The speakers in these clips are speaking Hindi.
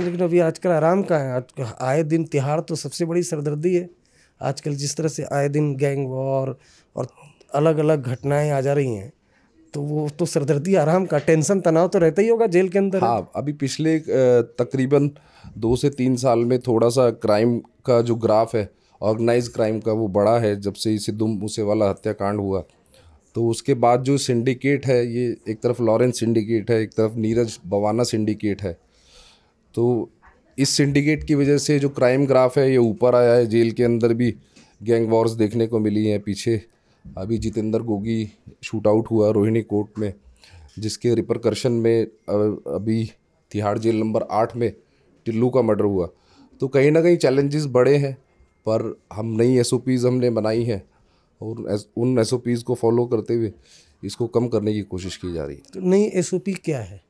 लेकिन अभी आजकल आराम कहाँ है। आज आए दिन तिहाड़ तो सबसे बड़ी सरदर्दी है आजकल। जिस तरह से आए दिन गैंग वॉर और अलग अलग घटनाएं आ जा रही हैं, तो वो तो सरदर्दी आराम का, टेंशन तनाव तो रहता ही होगा जेल के अंदर। हाँ, अभी पिछले तकरीबन 2 से 3 साल में थोड़ा सा क्राइम का जो ग्राफ है, ऑर्गेनाइज क्राइम का, वो बढ़ा है जब से सिद्धू मूसेवाला हत्याकांड हुआ। तो उसके बाद जो सिंडिकेट है, ये एक तरफ लॉरेंस सिंडिकेट है, एक तरफ नीरज बवाना सिंडिकेट है। तो इस सिंडिकेट की वजह से जो क्राइम ग्राफ है ये ऊपर आया है। जेल के अंदर भी गैंग वॉर्स देखने को मिली हैं। पीछे अभी जितेंद्र गोगी शूट आउट हुआ रोहिणी कोर्ट में, जिसके रिपरकर्शन में अभी तिहाड़ जेल नंबर 8 में टिल्लू का मर्डर हुआ। तो कहीं ना कहीं चैलेंजेस बड़े हैं, पर हम नई एसओपीज़ हमने बनाई हैं और उन एसओपीज़ को फॉलो करते हुए इसको कम करने की कोशिश की जा रही है। तो नई एसओपी क्या है?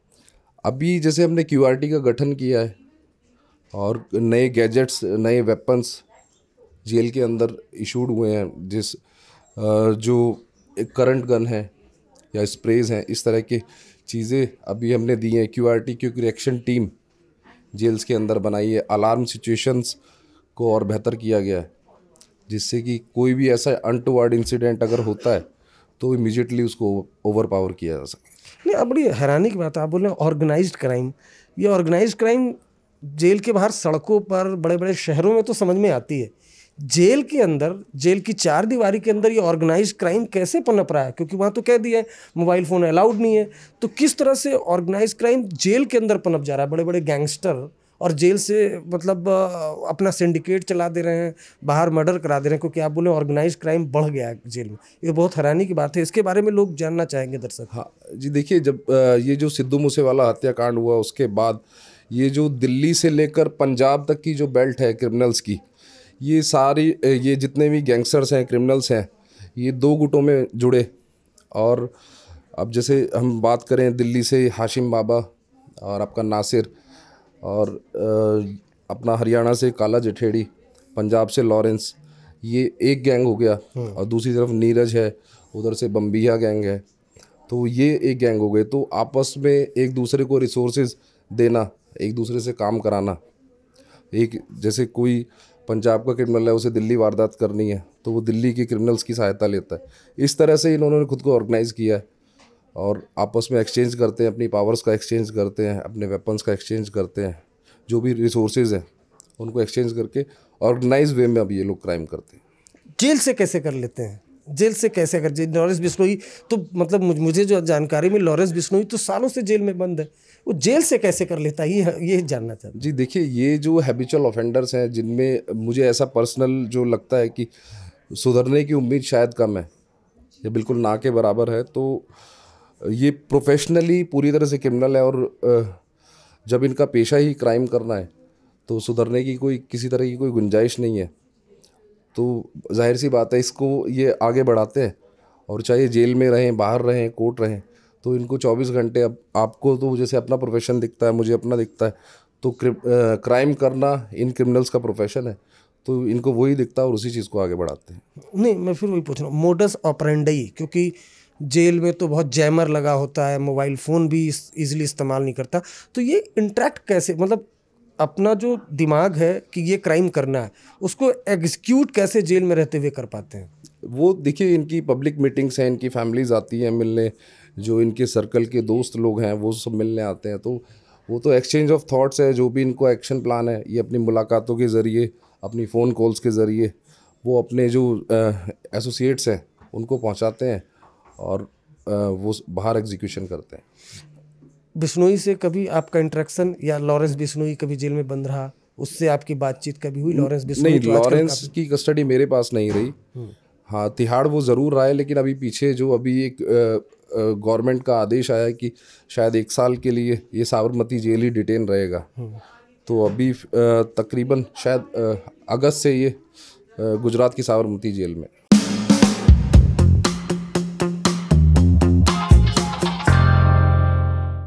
अभी जैसे हमने क्यूआरटी का गठन किया है और नए गैजेट्स, नए वेपन्स जेल के अंदर इशूड हुए हैं। जो एक करंट गन है या स्प्रेज हैं, इस तरह की चीज़ें अभी हमने दी हैं। QRT quick reaction team jails के अंदर बनाई है। अलार्म सिचुएशंस को और बेहतर किया गया है, जिससे कि कोई भी ऐसा अनटुवर्ड इंसिडेंट अगर होता है तो इमीडिएटली उसको ओवर पावर किया जा सके। नहीं, अब बड़ी हैरानी की बात है, आप बोल रहे हैं ऑर्गेनाइज्ड क्राइम। ये ऑर्गेनाइज्ड क्राइम जेल के बाहर सड़कों पर, बड़े बड़े शहरों में तो समझ में आती है। जेल के अंदर, जेल की चार दीवारी के अंदर ये ऑर्गेनाइज्ड क्राइम कैसे पनप रहा है? क्योंकि वहाँ तो कह दिया है मोबाइल फ़ोन अलाउड नहीं है। तो किस तरह से ऑर्गेनाइज्ड क्राइम जेल के अंदर पनप जा रहा है? बड़े बड़े गैंगस्टर और जेल से मतलब अपना सिंडिकेट चला दे रहे हैं, बाहर मर्डर करा दे रहे हैं, क्योंकि आप बोले ऑर्गेनाइज्ड क्राइम बढ़ गया है जेल में। ये बहुत हैरानी की बात है, इसके बारे में लोग जानना चाहेंगे दर्शक। हाँ जी, देखिए, जब ये जो सिद्धू मूसेवाला हत्याकांड हुआ उसके बाद ये जो दिल्ली से लेकर पंजाब तक की जो बेल्ट है क्रिमिनल्स की, ये सारी ये जितने भी गैंगस्टर्स हैं, क्रिमिनल्स हैं, ये दो गुटों में जुड़े। और अब जैसे हम बात करें, दिल्ली से हाशिम बाबा और आपका नासिर, और अपना हरियाणा से काला जठेड़ी, पंजाब से लॉरेंस, ये एक गैंग हो गया। और दूसरी तरफ नीरज है, उधर से बम्बिया गैंग है। तो ये एक गैंग हो गए। तो आपस में एक दूसरे को रिसोर्सेज देना, एक दूसरे से काम कराना। एक जैसे कोई पंजाब का क्रिमिनल है, उसे दिल्ली वारदात करनी है, तो वो दिल्ली के क्रिमिनल्स की सहायता लेता है। इस तरह से इन्होंने खुद को ऑर्गेनाइज़ किया है और आपस में एक्सचेंज करते हैं, अपनी पावर्स का एक्सचेंज करते हैं, अपने वेपन्स का एक्सचेंज करते हैं, जो भी रिसोर्सेज हैं उनको एक्सचेंज करके ऑर्गेनाइज वे में अब ये लोग क्राइम करते हैं। जेल से कैसे कर लेते हैं? जेल से कैसे कर? लॉरेंस बिश्नोई तो मतलब मुझे जो जानकारी में, लॉरेंस बिश्नोई तो सालों से जेल में बंद है, वो जेल से कैसे कर लेता है, ये जानना चाहता हूं। जी देखिए, ये जो हैबिचुअल ऑफेंडर्स हैं, जिनमें मुझे ऐसा पर्सनल जो लगता है कि सुधरने की उम्मीद शायद कम है, ये बिल्कुल ना के बराबर है। तो ये प्रोफेशनली पूरी तरह से क्रिमिनल है और जब इनका पेशा ही क्राइम करना है तो सुधरने की कोई किसी तरह की कोई गुंजाइश नहीं है। तो जाहिर सी बात है, इसको ये आगे बढ़ाते हैं। और चाहे जेल में रहें, बाहर रहें, कोर्ट रहें, तो इनको 24 घंटे, अब आपको तो जैसे अपना प्रोफेशन दिखता है, मुझे अपना दिखता है, तो क्राइम करना इन क्रिमिनल्स का प्रोफेशन है, तो इनको वही दिखता है और उसी चीज़ को आगे बढ़ाते हैं। नहीं, मैं फिर वही पूछ रहा हूँ, मोडस ऑपरेंडी, क्योंकि जेल में तो बहुत जैमर लगा होता है, मोबाइल फ़ोन भी इजीली इस्तेमाल नहीं करता, तो ये इंटरेक्ट कैसे, मतलब अपना जो दिमाग है कि ये क्राइम करना है, उसको एग्जीक्यूट कैसे जेल में रहते हुए कर पाते हैं? वो देखिए, इनकी पब्लिक मीटिंग्स हैं, इनकी फैमिलीज आती हैं मिलने, जो इनके सर्कल के दोस्त लोग हैं वो सब मिलने आते हैं। तो वो तो एक्सचेंज ऑफ थॉट्स है। जो भी इनको एक्शन प्लान है, ये अपनी मुलाकातों के ज़रिए, अपनी फ़ोन कॉल्स के ज़रिए वो अपने जो एसोसिएट्स हैं उनको पहुंचाते हैं और वो बाहर एग्जीक्यूशन करते हैं। बिश्नोई से कभी आपका इंटरेक्शन, या लॉरेंस बिश्नोई कभी जेल में बंद रहा, उससे आपकी बातचत कभी हुई? लॉरेंस बिश्नोई नहीं, तो आजकल लॉरेंस की कस्टडी मेरे पास नहीं रही। हाँ, तिहाड़ वो ज़रूर रहा है, लेकिन अभी पीछे जो अभी एक गवर्नमेंट का आदेश आया है कि शायद 1 साल के लिए ये साबरमती जेल ही डिटेन रहेगा। तो अभी तकरीबन शायद अगस्त से ये गुजरात की साबरमती जेल में।